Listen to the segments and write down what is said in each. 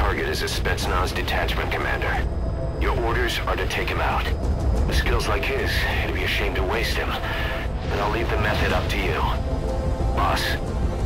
target is a Spetsnaz detachment commander. Your orders are to take him out. With skills like his, it'd be a shame to waste him. But I'll leave the method up to you. Boss,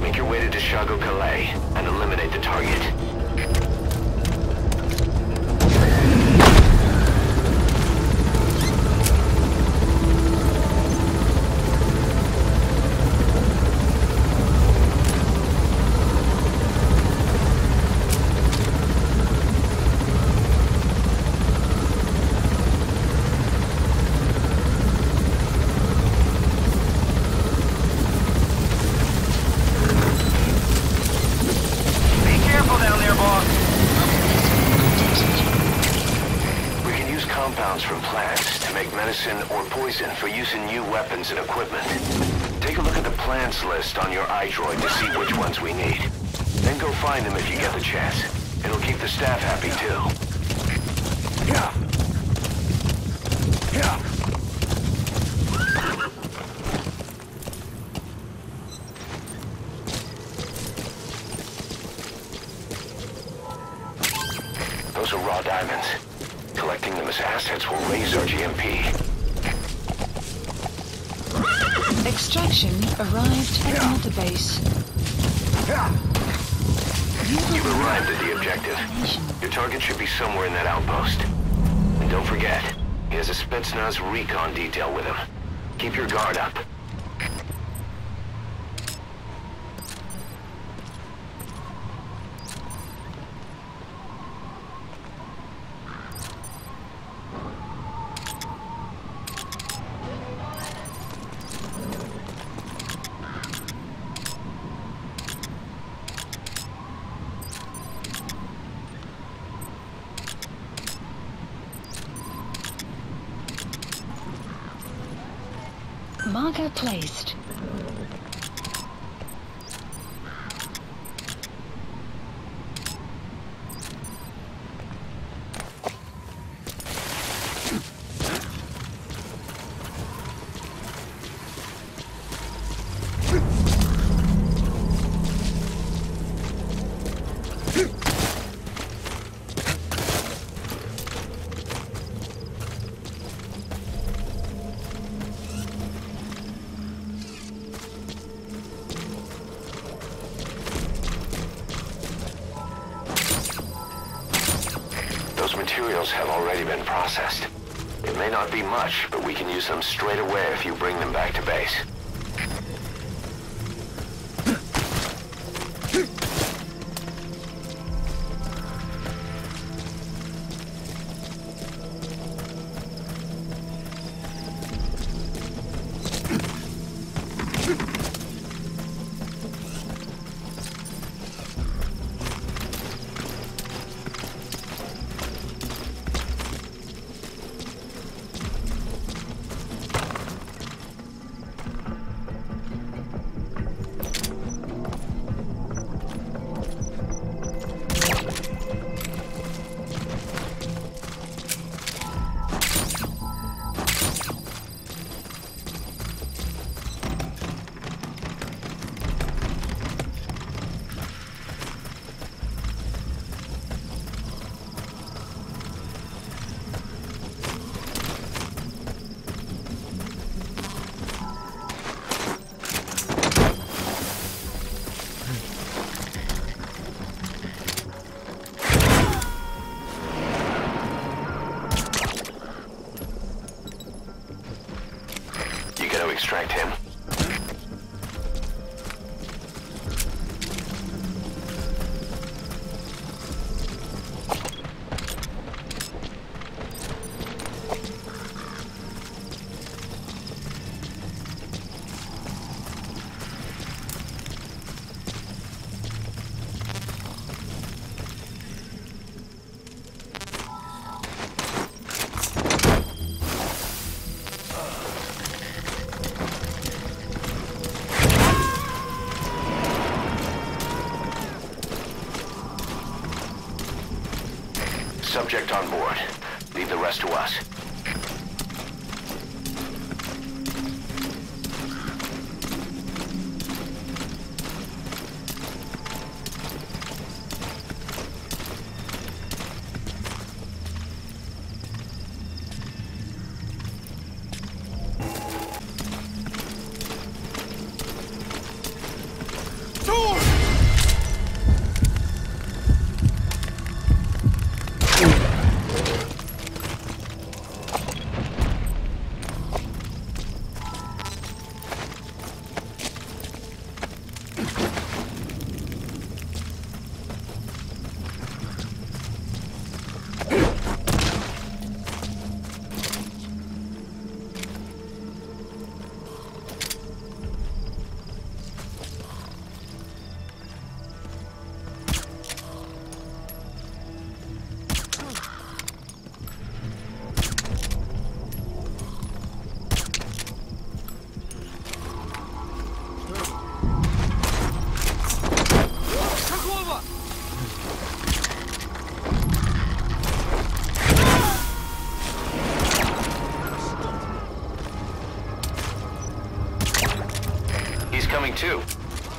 make your way to Deshago Calais and eliminate the target. From plants to make medicine or poison for use in new weapons and equipment. Take a look at the plants list on your iDroid to see which ones we need. Then go find them if you get the chance. It'll keep the staff happy too. Yeah. Yeah. Those are raw diamonds. Collecting them as assets will raise our GMP. Extraction arrived at database. You've arrived at the objective. Your target should be somewhere in that outpost. And don't forget, he has a Spetsnaz recon detail with him. Keep your guard up. Marker placed. Materials have already been processed. It may not be much, but we can use them straight away if you bring them back to base. Extract him. Subject on board. Leave the rest to us.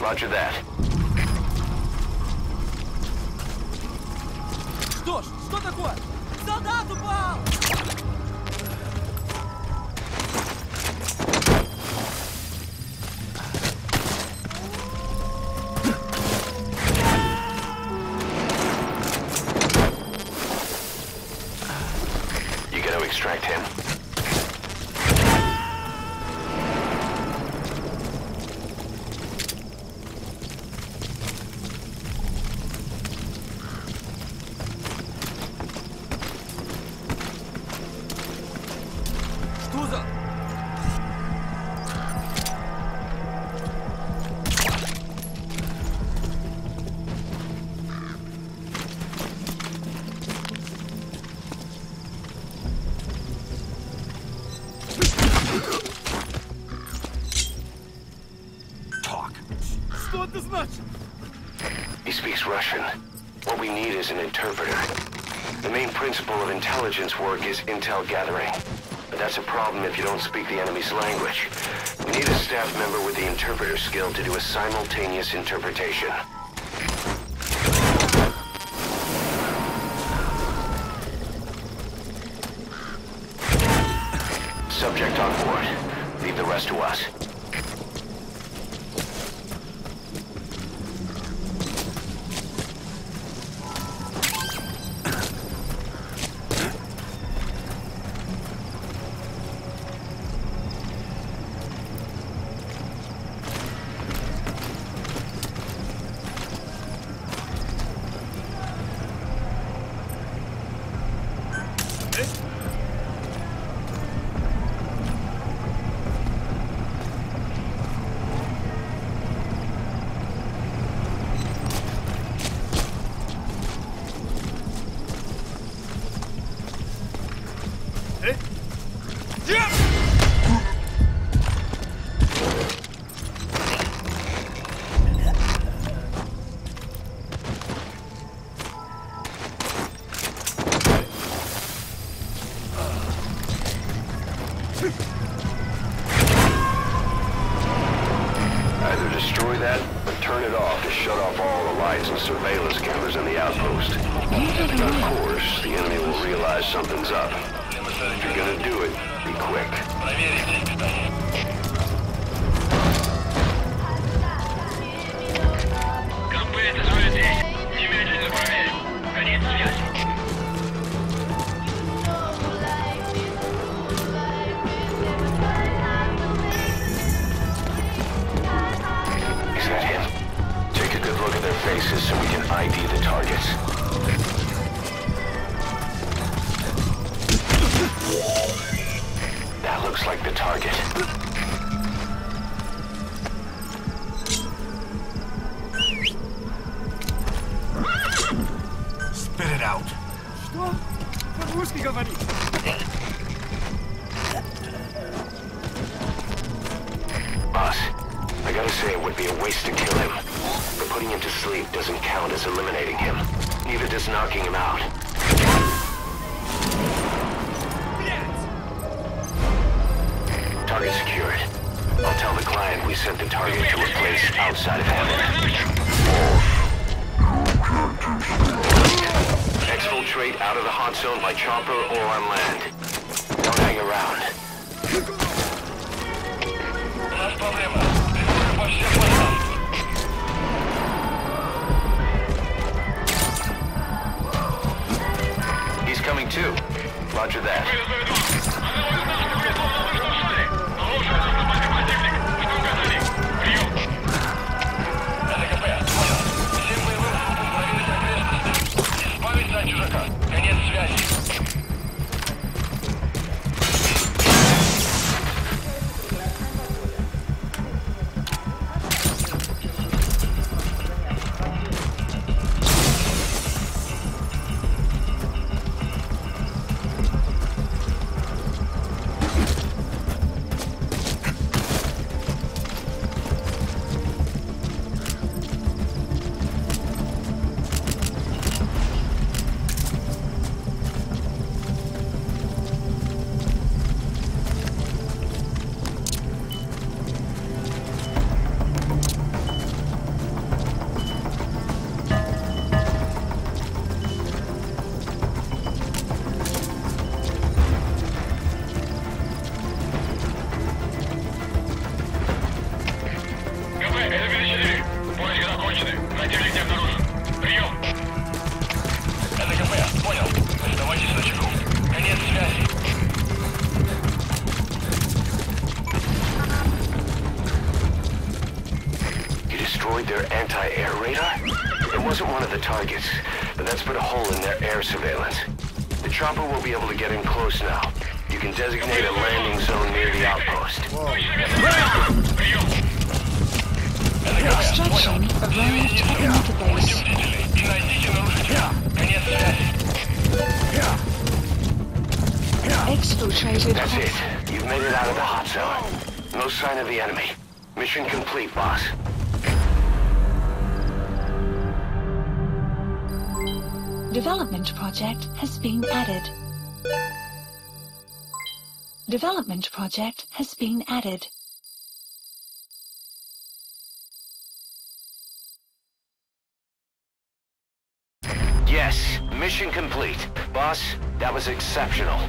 Roger that. Что ж, что такое? Солдат упал! You gotta extract him. Что за... Talk. Что это значит? He speaks Russian. What we need is an interpreter. The main principle of intelligence work is intel gathering. But that's a problem if you don't speak the enemy's language. We need a staff member with the interpreter skill to do a simultaneous interpretation. Subject on board. Leave the rest to us. Either destroy that or turn it off to shut off all the lights and surveillance cameras in the outpost. And of course, the enemy will realize something's up. If you're gonna do it, be quick. Is that him? Take a good look at their faces so we can ID the targets. That looks like the target. Spit it out. Что? По-русски говорит. Boss, I gotta say it would be a waste to kill him. But putting him to sleep doesn't count as eliminating him. Neither does knocking him out. Target secured. I'll tell the client we sent the target to a place outside of Hammond. Exfiltrate out of the hot zone by chopper or on land. Don't hang around. He's coming too. Roger that. Конец связи. anti-air radar? It wasn't one of the targets, but that's put a hole in their air surveillance. The chopper will be able to get in close now. You can designate a landing zone near the outpost. Extraction arrived at the mother base. Exfiltrated. That's it. You've made it out of the hot zone. No sign of the enemy. Mission complete, boss. Development project has been added. Development project has been added. Yes, mission complete. Boss, that was exceptional.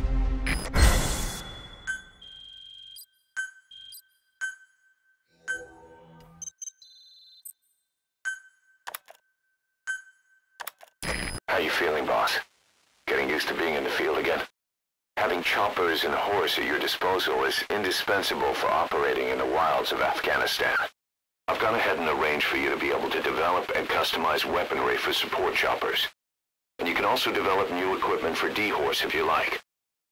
How you feeling, boss? Getting used to being in the field again? Having choppers and horse at your disposal is indispensable for operating in the wilds of Afghanistan. I've gone ahead and arranged for you to be able to develop and customize weaponry for support choppers. And you can also develop new equipment for D-Horse if you like.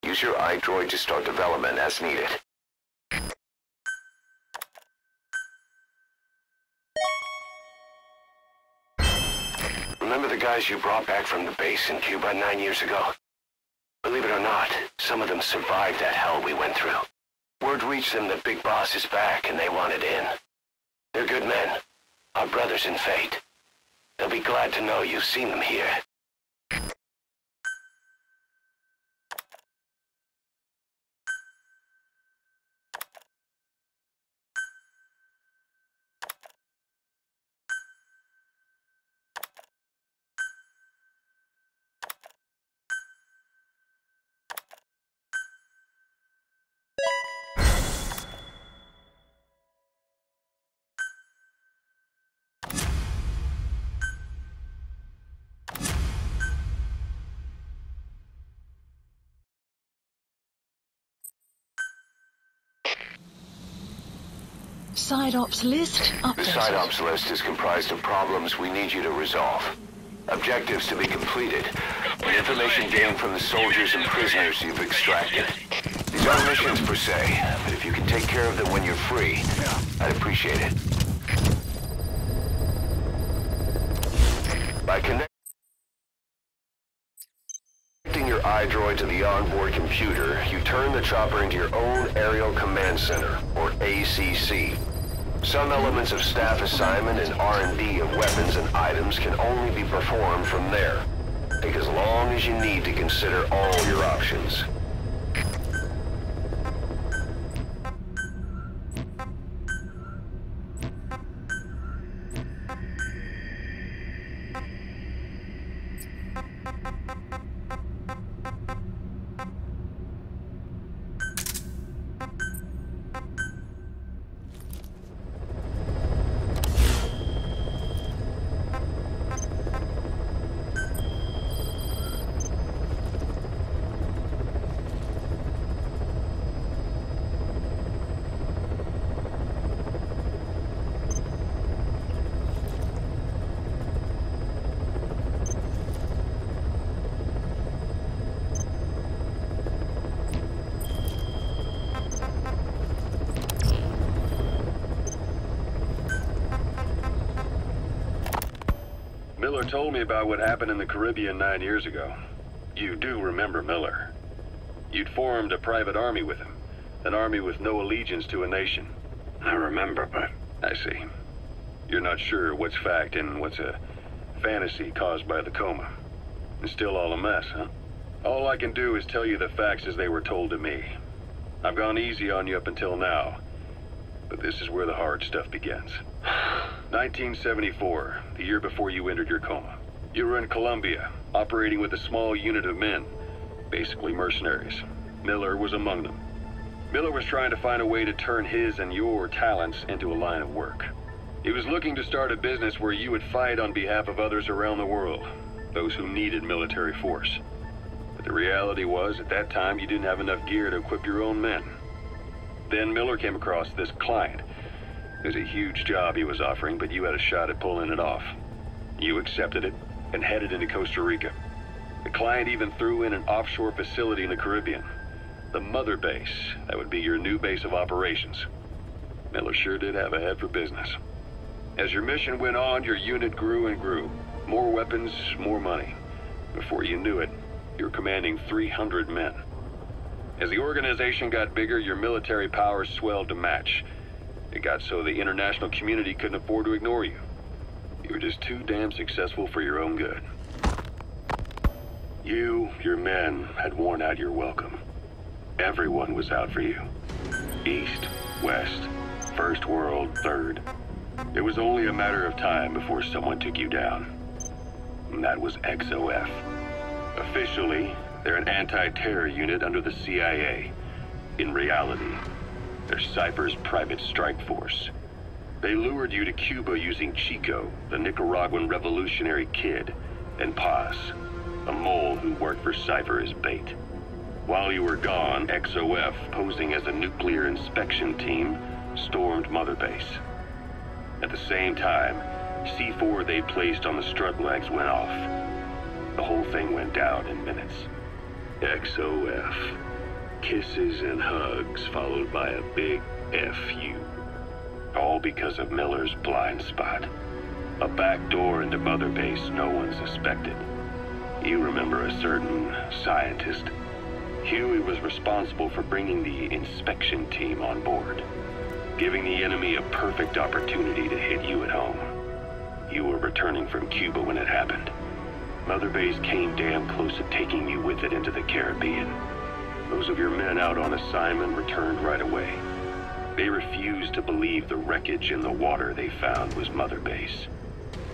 Use your iDroid to start development as needed. Remember the guys you brought back from the base in Cuba 9 years ago? Believe it or not, some of them survived that hell we went through. Word reached them that Big Boss is back and they wanted in. They're good men, our brothers in fate. They'll be glad to know you've seen them here. Side ops list updated. The side ops list is comprised of problems we need you to resolve. Objectives to be completed, and information gained from the soldiers and prisoners you've extracted. These aren't missions per se, but if you can take care of them when you're free, I'd appreciate it. By connecting your iDroid to the onboard computer, you turn the chopper into your own Aerial Command Center, or ACC. Some elements of staff assignment and R&D of weapons and items can only be performed from there. Take as long as you need to consider all your options. Miller told me about what happened in the Caribbean 9 years ago. You do remember Miller. You'd formed a private army with him. An army with no allegiance to a nation. I remember, but... I see. You're not sure what's fact and what's a fantasy caused by the coma. It's still all a mess, huh? All I can do is tell you the facts as they were told to me. I've gone easy on you up until now, but this is where the hard stuff begins. 1974, the year before you entered your coma. You were in Colombia, operating with a small unit of men, basically mercenaries. Miller was among them. Miller was trying to find a way to turn his and your talents into a line of work. He was looking to start a business where you would fight on behalf of others around the world, those who needed military force. But the reality was, at that time, you didn't have enough gear to equip your own men. Then Miller came across this client, It was a huge job he was offering, but you had a shot at pulling it off. You accepted it and headed into Costa Rica. The client even threw in an offshore facility in the Caribbean. The mother base, that would be your new base of operations. Miller sure did have a head for business. As your mission went on, your unit grew and grew. More weapons, more money. Before you knew it, you were commanding 300 men. As the organization got bigger, your military powers swelled to match. It got so the international community couldn't afford to ignore you. You were just too damn successful for your own good. You, your men, had worn out your welcome. Everyone was out for you. East, West, First World, Third. It was only a matter of time before someone took you down. And that was XOF. Officially, they're an anti-terror unit under the CIA. In reality, they're Cypher's private strike force. They lured you to Cuba using Chico, the Nicaraguan revolutionary kid, and Paz, a mole who worked for Cypher as bait. While you were gone, XOF, posing as a nuclear inspection team, stormed Mother Base. At the same time, C4 they placed on the strut legs went off. The whole thing went down in minutes. XOF. Kisses and hugs followed by a big FU. All because of Miller's blind spot. A back door into Mother Base no one suspected. You remember a certain scientist? Huey was responsible for bringing the inspection team on board, giving the enemy a perfect opportunity to hit you at home. You were returning from Cuba when it happened. Mother Base came damn close to taking you with it into the Caribbean. Those of your men out on assignment returned right away. They refused to believe the wreckage in the water they found was Mother Base.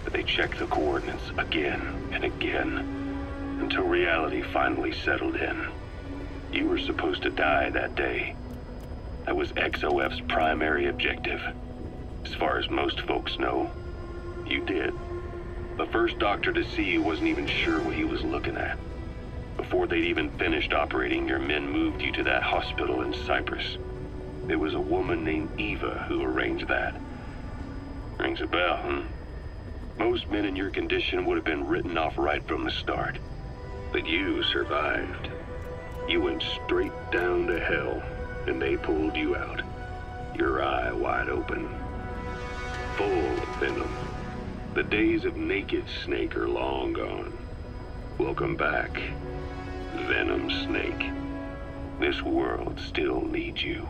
But they checked the coordinates again and again, until reality finally settled in. You were supposed to die that day. That was XOF's primary objective. As far as most folks know, you did. The first doctor to see you wasn't even sure what he was looking at. Before they'd even finished operating, your men moved you to that hospital in Cyprus. There was a woman named Eva who arranged that. Rings a bell, huh? Most men in your condition would have been written off right from the start. But you survived. You went straight down to hell, and they pulled you out. Your eye wide open. Full of venom. The days of Naked Snake are long gone. Welcome back, Venom Snake. This world still needs you.